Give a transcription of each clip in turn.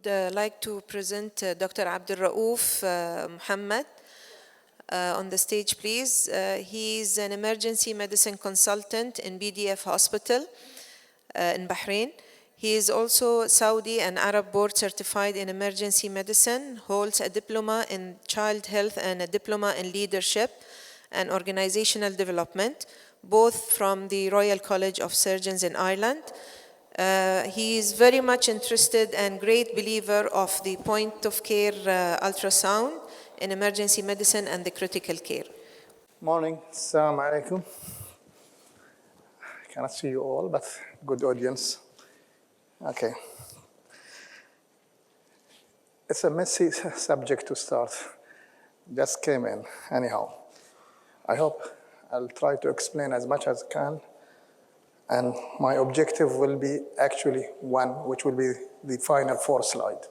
like to present Dr. Abdulraoof Muhammad on the stage, please. He's an emergency medicine consultant in BDF Hospital in Bahrain. He is also Saudi and Arab board certified in emergency medicine, holds a diploma in child health and a diploma in leadership and organizational development, both from the Royal College of Surgeons in Ireland. He is very much interested and great believer of the point of care ultrasound in emergency medicine and the critical care. Morning, assalamu alaikum. I cannot see you all, but good audience. Okay. It's a messy subject to start. Just came in, anyhow. I hope I'll try to explain as much as I can. And my objective will be actually one, which will be the final 4 slides.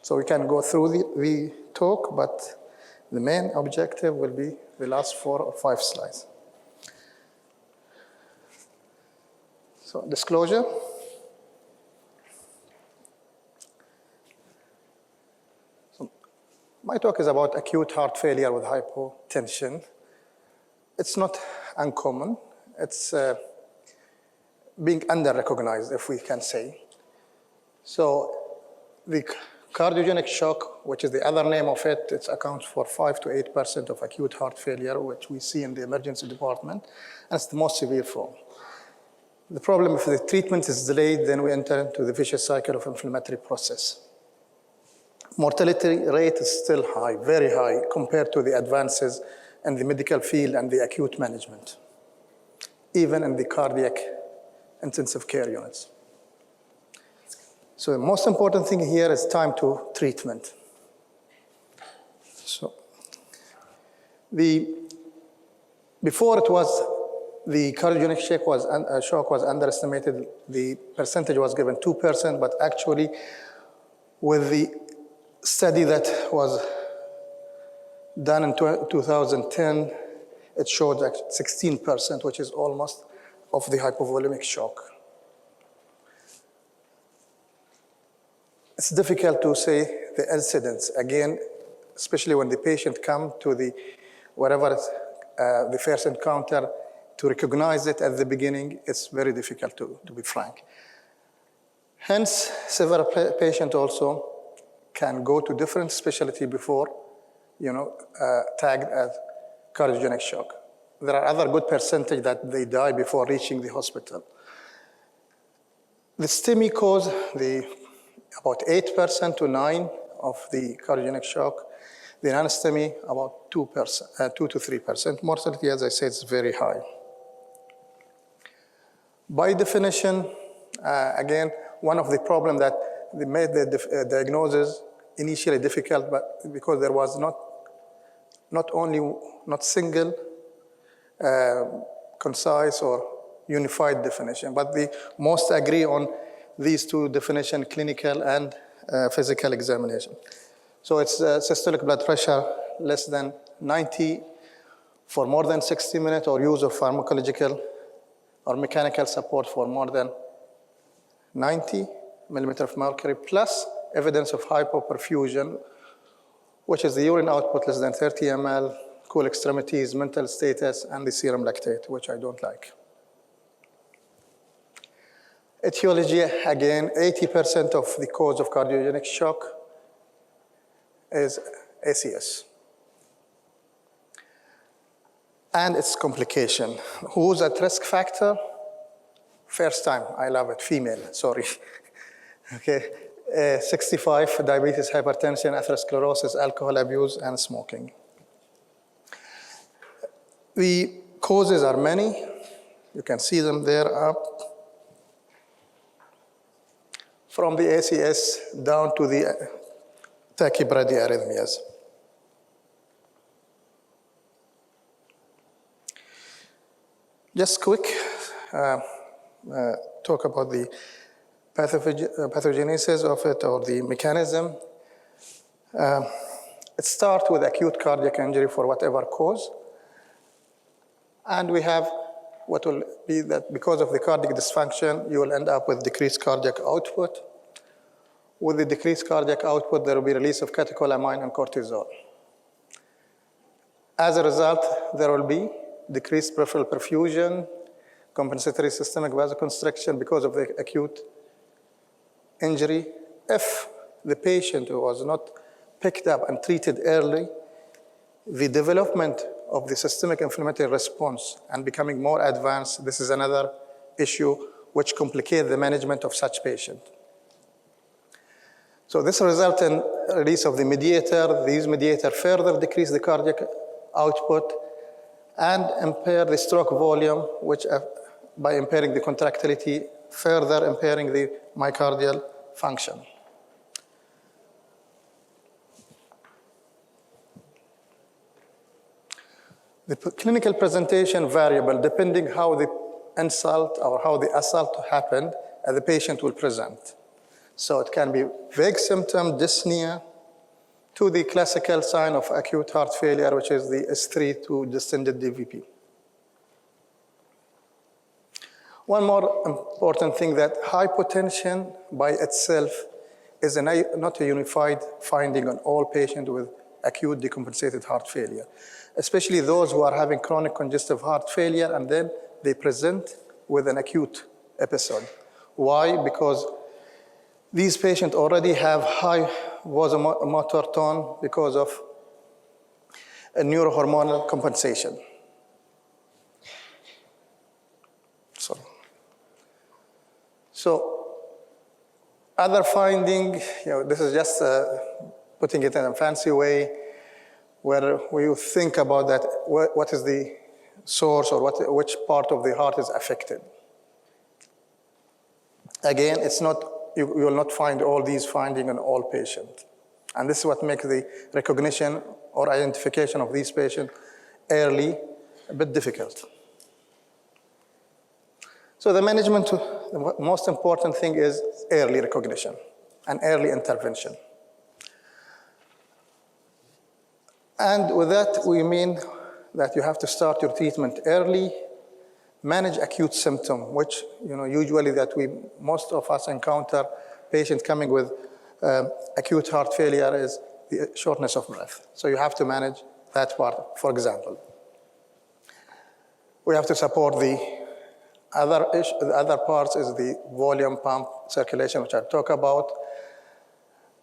So we can go through the talk, but the main objective will be the last 4 or 5 slides. So disclosure. So my talk is about acute heart failure with hypotension. It's not uncommon. It's being under-recognized, if we can say. So the cardiogenic shock, which is the other name of it, it accounts for 5 to 8% of acute heart failure, which we see in the emergency department, and it's the most severe form. The problem, if the treatment is delayed, then we enter into the vicious cycle of inflammatory process. Mortality rate is still high, very high, compared to the advances in the medical field and the acute management, even in the cardiac intensive care units. So the most important thing here is time to treatment. So before it was, the cardiogenic shock was underestimated. The percentage was given 2%, but actually with the study that was done in 2010, it showed that 16%, which is almost of the hypovolemic shock. It's difficult to say the incidence, again, especially when the patient comes to the, whatever the first encounter, to recognize it at the beginning, it's very difficult to be frank. Hence, several patients also can go to different specialty before, tagged as cardiogenic shock. There are other good percentage that they die before reaching the hospital. The STEMI cause about 8% to 9% of the cardiogenic shock. The non-STEMI about 2 to 3%. Mortality, as I said, is very high. By definition, again, one of the problems that they made the diagnosis initially difficult, but because there was not single concise or unified definition, but the most agree on these 2 definitions, clinical and physical examination. So it's systolic blood pressure less than 90 for more than 60 minutes, or use of pharmacological or mechanical support for more than 90 millimeter of mercury, plus evidence of hypoperfusion, which is the urine output less than 30 ml, cool extremities, mental status, and the serum lactate, which I don't like. Etiology, again, 80% of the cause of cardiogenic shock is ACS. And its complication. Who's at risk factor? First time, I love it, female, sorry. Okay, 65, diabetes, hypertension, atherosclerosis, alcohol abuse, and smoking. The causes are many. You can see them there up. From the ACS down to the tachycardia arrhythmias. Just quick talk about the pathogenesis of it, or the mechanism. It starts with acute cardiac injury for whatever cause. And we have what will be that because of the cardiac dysfunction, you will end up with decreased cardiac output, with the decreased cardiac output, there will be release of catecholamine and cortisol. As a result, there will be decreased peripheral perfusion, compensatory systemic vasoconstriction because of the acute injury. If the patient was not picked up and treated early, the development of the systemic inflammatory response and becoming more advanced, this is another issue which complicates the management of such patient. So this results in release of the mediator. These mediators further decrease the cardiac output and impair the stroke volume, which by impairing the contractility, further impairing the myocardial function. The clinical presentation variable, depending how the insult or how the assault happened, the patient will present. So it can be vague symptom, dyspnea, to the classical sign of acute heart failure, which is the S3 to distended DVP. One more important thing, that hypotension by itself is not a unified finding on all patients with acute decompensated heart failure, especially those who are having chronic congestive heart failure and then they present with an acute episode. Why? Because these patients already have high vasomotor tone because of a neurohormonal compensation. Sorry. So other finding, this is just putting it in a fancy way, where we think about that, what is the source or which part of the heart is affected. Again, it's not, you will not find all these findings in all patients. And this is what makes the recognition or identification of these patients early a bit difficult. So the management, the most important thing is early recognition and early intervention. And with that, we mean that you have to start your treatment early, manage acute symptom, which usually that most of us encounter patients coming with acute heart failure is the shortness of breath. So you have to manage that part, for example. We have to support the other parts is the volume pump circulation, which I'll talk about.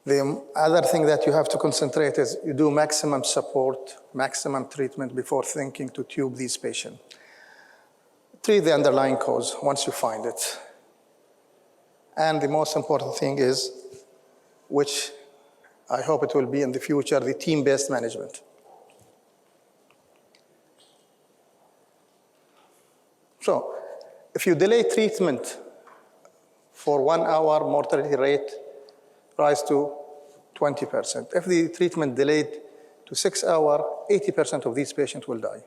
The other thing that you have to concentrate is you do maximum support, maximum treatment before thinking to tube these patients. Treat the underlying cause once you find it. And the most important thing is, which I hope it will be in the future, the team-based management. So if you delay treatment for 1 hour, mortality rate rise to 20%. If the treatment delayed to 6 hours, 80% of these patients will die.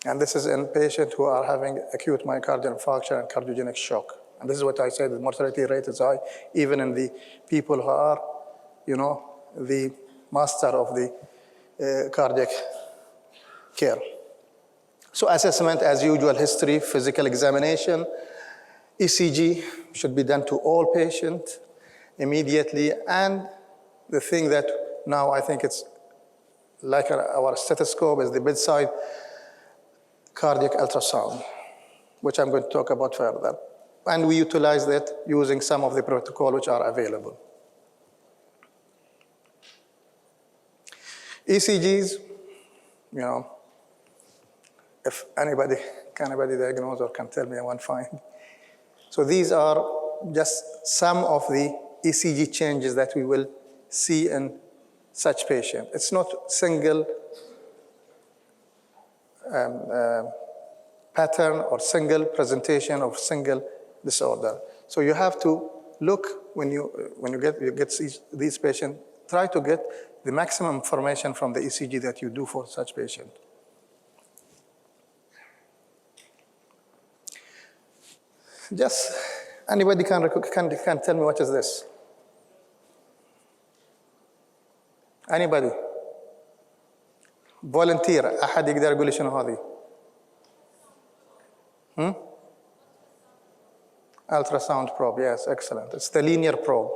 And this is in patients who are having acute myocardial infarction and cardiogenic shock. And this is what I said, the mortality rate is high, even in the people who are, the master of the cardiac care. So assessment, as usual, history, physical examination, ECG should be done to all patients immediately. And the thing that now I think it's like our stethoscope is the bedside cardiac ultrasound, which I'm going to talk about further. And we utilize that using some of the protocols which are available. ECGs, if anybody diagnose or can tell me one find. So these are just some of the ECG changes that we will see in such patient. It's not single pattern or single presentation of single disorder. So you have to look when you get these patients, try to get the maximum information from the ECG that you do for such patient. Just anybody can tell me what is this? Anybody? Volunteer. أحد يقدر يقول لي شنو هذه؟ Ultrasound probe, yes, excellent. It's the linear probe.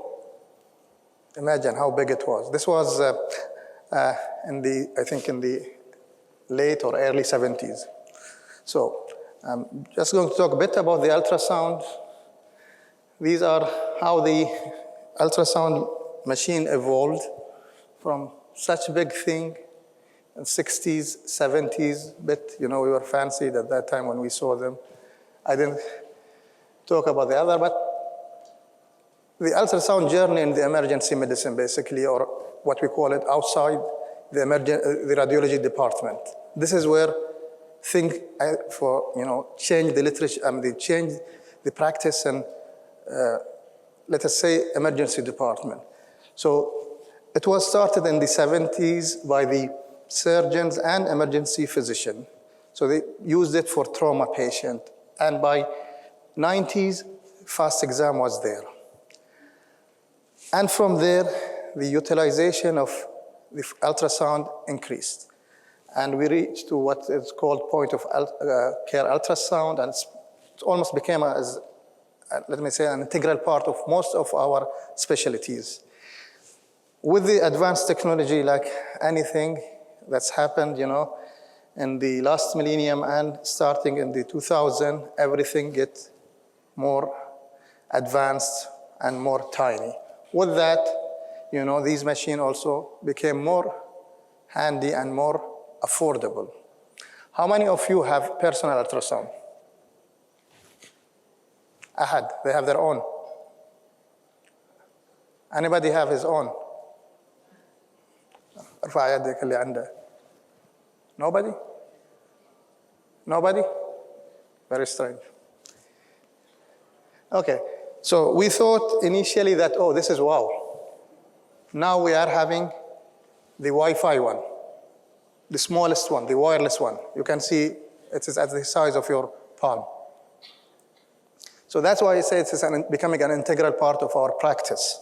Imagine how big it was. This was I think in the late or early 70s. So I'm just going to talk a bit about the ultrasound. These are how the ultrasound machine evolved from such a big thing in 60s, 70s, but we were fancied at that time when we saw them. I didn't talk about the other, but the ultrasound journey in the emergency medicine, basically, or what we call it outside the radiology department. This is where things change the literature, they change the practice and let us say emergency department. So it was started in the 70s by the surgeons and emergency physician. So they used it for trauma patient. And by 90s, fast exam was there. And from there, the utilization of the ultrasound increased. And we reached to what is called point of care ultrasound, and it almost became, let me say, an integral part of most of our specialties. With the advanced technology, like anything that's happened, in the last millennium and starting in the 2000, everything gets more advanced and more tiny. With that, these machines also became more handy and more affordable. How many of you have personal ultrasound? Ahad, they have their own. Anybody have his own? ارفع يدك اللي عنده. Nobody? Nobody? Very strange. Okay, so we thought initially that, oh, this is wow. Now we are having the Wi-Fi one, the smallest one, the wireless one. You can see it is at the size of your palm. So that's why I say it is becoming an integral part of our practice.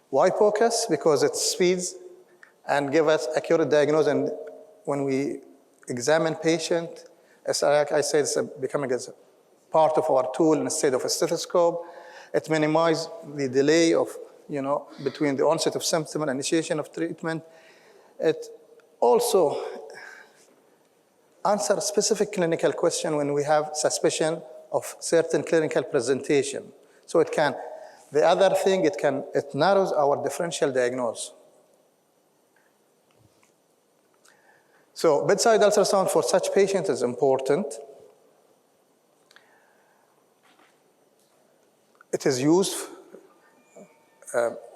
Why POCUS? Because it speeds and gives us accurate diagnosis. And when we examine patient, as like I said, it's becoming a part of our tool instead of a stethoscope. It minimizes the delay of, between the onset of symptom and initiation of treatment. It also answers specific clinical question when we have suspicion of certain clinical presentation. So it can. The other thing, it narrows our differential diagnosis. So bedside ultrasound for such patients is important. It is used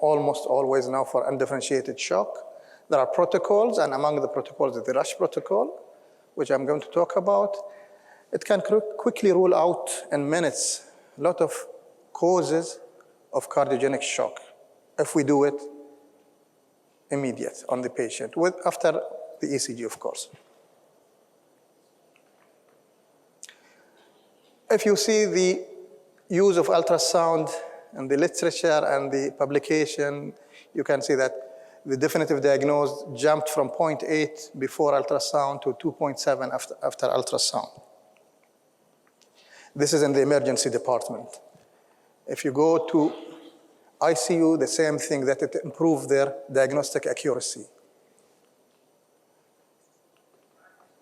almost always now for undifferentiated shock. There are protocols, and among the protocols is the RUSH protocol, which I'm going to talk about. It can quickly rule out in minutes a lot of causes of cardiogenic shock if we do it immediate on the patient, after the ECG, of course. If you see the use of ultrasound in the literature and the publication, you can see that the definitive diagnosis jumped from 0.8 before ultrasound to 2.7 after ultrasound. This is in the emergency department. If you go to ICU, the same thing, that it improved their diagnostic accuracy.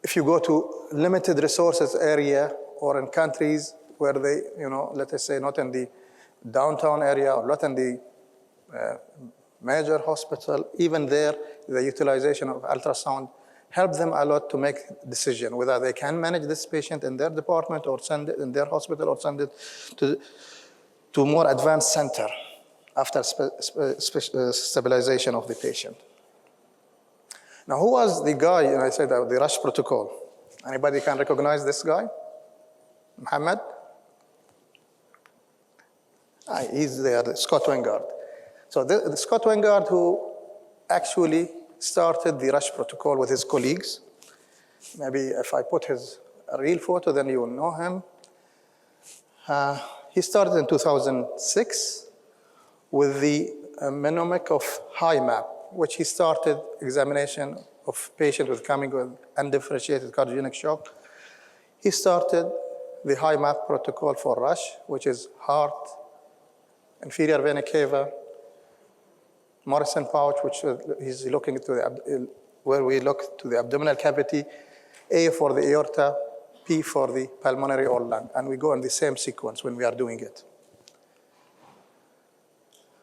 If you go to limited resources area or in countries where they, let us say not in the downtown area or not in the major hospital, even there, the utilization of ultrasound help them a lot to make decision whether they can manage this patient in their department or send it in their hospital or send it to more advanced center after stabilization of the patient. Now, who was the guy, I said the RUSH protocol? Anybody can recognize this guy? Muhammad? He's there, Scott Wingard. So the Scott Wingard, who actually started the RUSH protocol with his colleagues. Maybe if I put his real photo, then you will know him. He started in 2006 with the mnemonic of HIMAP, which he started examination of patients with coming with undifferentiated cardiogenic shock. He started the high MAP protocol for rush, which is heart, inferior vena cava, Morrison pouch, which is looking to where we look to the abdominal cavity, A for the aorta, P for the pulmonary or lung, and we go in the same sequence when we are doing it.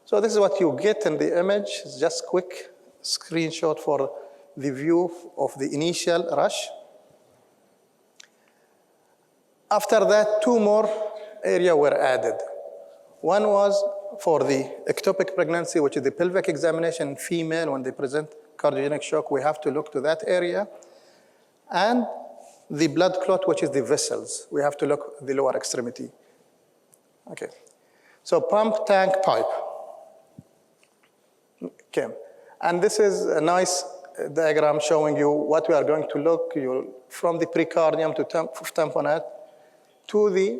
So this is what you get in the image. It's just quick screenshot for the view of the initial rush. After that, 2 more areas were added. One was for the ectopic pregnancy, which is the pelvic examination in female when they present cardiogenic shock. We have to look to that area. And the blood clot, which is the vessels. We have to look at the lower extremity. Okay. So pump, tank, pipe. Okay. And this is a nice diagram showing you what we are going to look from the precardium to tamponade to the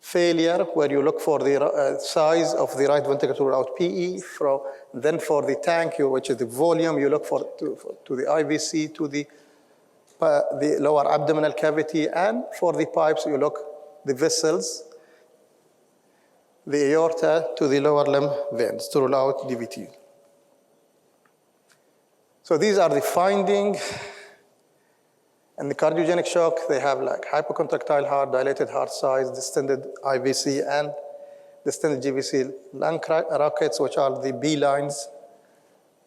failure, where you look for the size of the right ventricle to rule out PE. Then for the tank, which is the volume, you look to the IVC, to the lower abdominal cavity, and for the pipes, you look the vessels, the aorta to the lower limb veins to rule out DVT. So these are the findings. In the cardiogenic shock, they have like hypocontractile heart, dilated heart size, distended IVC, and distended GVC, lung rockets, which are the B lines,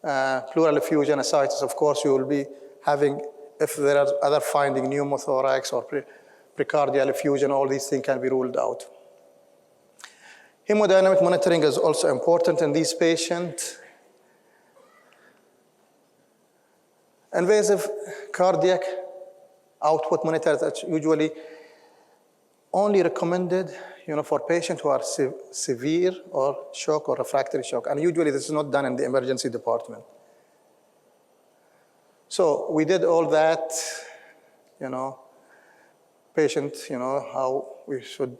pleural effusion, ascites. Of course, you will be having, if there are other findings, pneumothorax or precardial effusion, all these things can be ruled out. Hemodynamic monitoring is also important in these patients. Invasive cardiac output monitors are usually only recommended for patients who are severe or shock or refractory shock. And usually this is not done in the emergency department. So we did all that, patients, how we should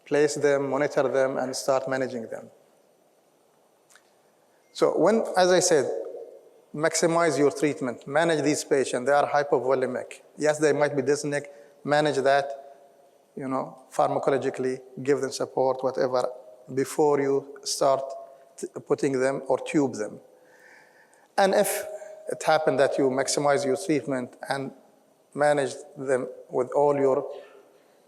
place them, monitor them, and start managing them. So as I said, maximize your treatment, manage these patients. They are hypovolemic. Yes, they might be dyspneic. Manage that, pharmacologically, give them support, whatever, before you start putting them or tube them. And if it happened that you maximize your treatment and manage them with all your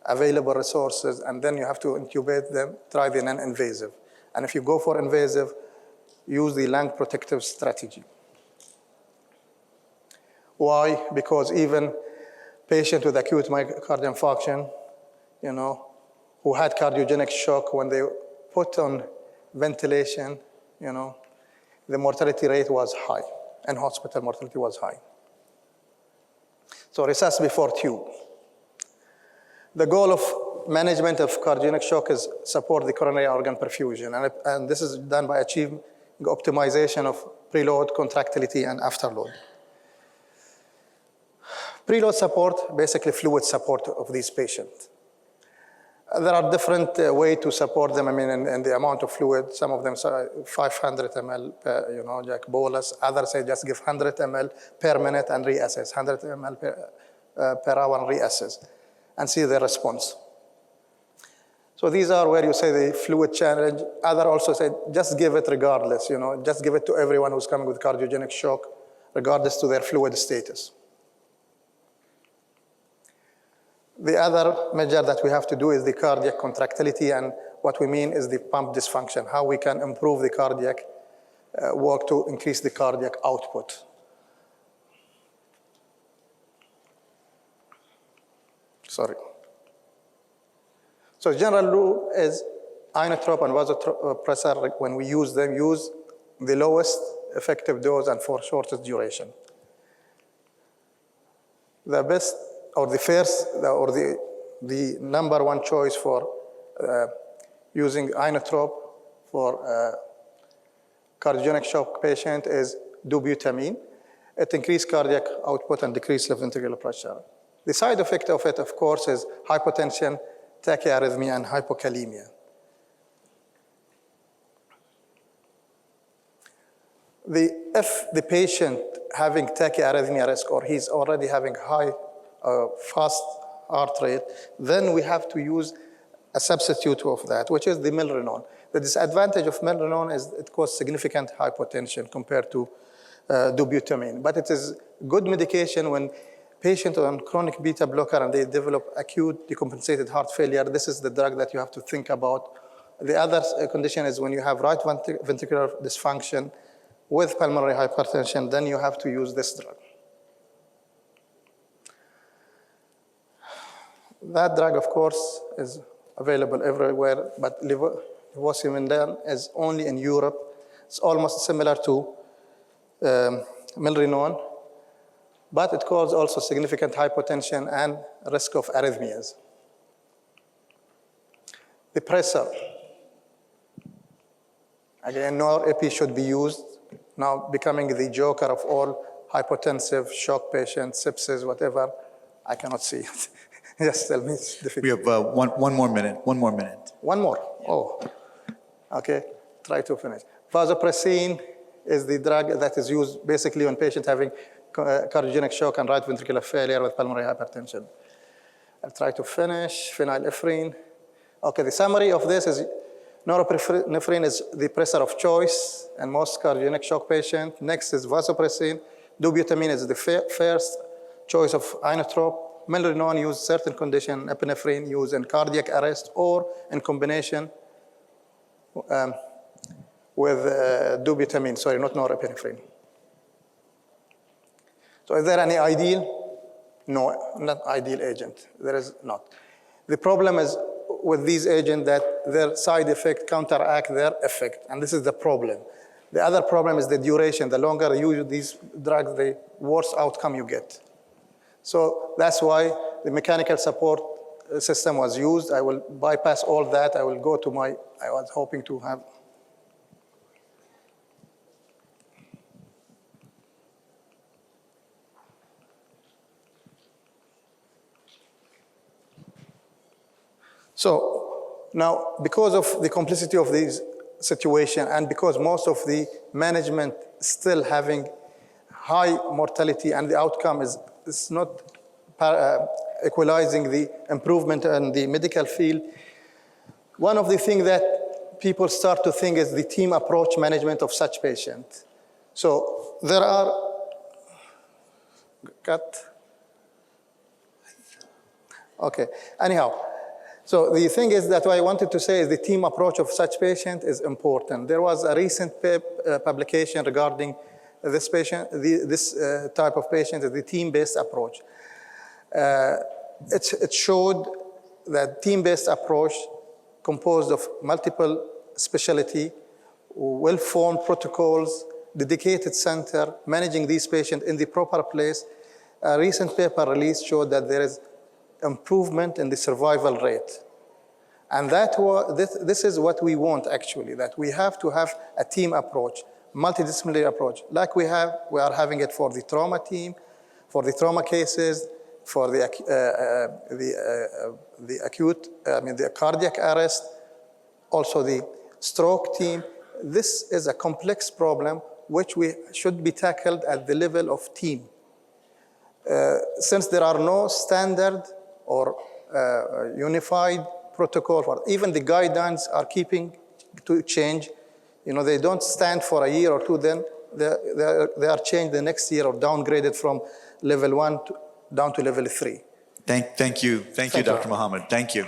available resources, and then you have to intubate them, try the non-invasive. And if you go for invasive, use the lung protective strategy. Why? Because even patients with acute myocardial infarction, who had cardiogenic shock, when they put on ventilation, the mortality rate was high, and hospital mortality was high. So resusc before tube. The goal of management of cardiogenic shock is support the coronary organ perfusion, and this is done by achieving optimization of preload, contractility, and afterload. Preload support, basically fluid support of these patients. There are different ways to support them. And the amount of fluid, some of them say 500 ml per, like bolus. Others say just give 100 ml per minute and reassess, 100 ml per hour and reassess, and see the response. So these are where you say the fluid challenge. Others also say just give it regardless, just give it to everyone who's coming with cardiogenic shock, regardless to their fluid status. The other measure that we have to do is the cardiac contractility, and what we mean is the pump dysfunction, how we can improve the cardiac work to increase the cardiac output. Sorry. So general rule is inotrope and vasopressor, when we use them, use the lowest effective dose and for shortest duration. The best, or the first, or the number one choice for using inotrope for cardiogenic shock patient is dobutamine. It increases cardiac output and decreases left ventricular pressure. The side effect of it, of course, is hypotension, tachyarrhythmia, and hypokalemia. If the patient having tachyarrhythmia risk, or he's already having high, fast heart rate, then we have to use a substitute of that, which is the milrinone. The disadvantage of milrinone is it causes significant hypotension compared to dobutamine. But it is good medication when patients on chronic beta blocker and they develop acute decompensated heart failure. This is the drug that you have to think about. The other condition is when you have right ventricular dysfunction with pulmonary hypertension, then you have to use this drug. That drug, of course, is available everywhere, but levosimendan is only in Europe. It's almost similar to milrinone, but it causes also significant hypotension and risk of arrhythmias. The pressor. Again, nor-epi should be used, now becoming the joker of all hypotensive, shock patients, sepsis, whatever. I cannot see it. Just tell me it's difficult. We have one more minute. One more minute. One more? Oh, okay. Try to finish. Vasopressin is the drug that is used basically when patients having cardiogenic shock and right ventricular failure with pulmonary hypertension. I'll try to finish. Phenylephrine. Okay, the summary of this is norepinephrine is the pressor of choice in most cardiogenic shock patients. Next is vasopressin. Dobutamine is the first choice of inotrope. Milrinone used certain condition, epinephrine used in cardiac arrest or in combination with dobutamine, sorry, not norepinephrine. So is there any ideal? No, not ideal agent. There is not. The problem is with these agents that their side effect counteract their effect, and this is the problem. The other problem is the duration. The longer you use these drugs, the worse outcome you get. So that's why the mechanical support system was used. I will bypass all that. I will go to I was hoping to have. So now, because of the complexity of this situation and because most of the management still having high mortality and the outcome is not equalizing the improvement in the medical field, one of the things that people start to think is the team approach management of such patients. So there are, okay, anyhow. So the thing is that what I wanted to say is the team approach of such patient is important. There was a recent publication regarding this patient, this type of patient, the team-based approach. It showed that team-based approach composed of multiple specialty, well-formed protocols, dedicated center, managing these patients in the proper place. A recent paper release showed that there is improvement in the survival rate. And this is what we want actually, that we have to have a team approach, multidisciplinary approach, like we are having it for the trauma team, for the trauma cases, for the cardiac arrest, also the stroke team. This is a complex problem which we should be tackled at the level of team. Since there are no standard or unified protocol, or even the guidelines are keeping to change. You know, they don't stand for a year or two, then they are changed the next year or downgraded from level 1 down to level 3. Thank you, Dr. Mohammed. Thank you.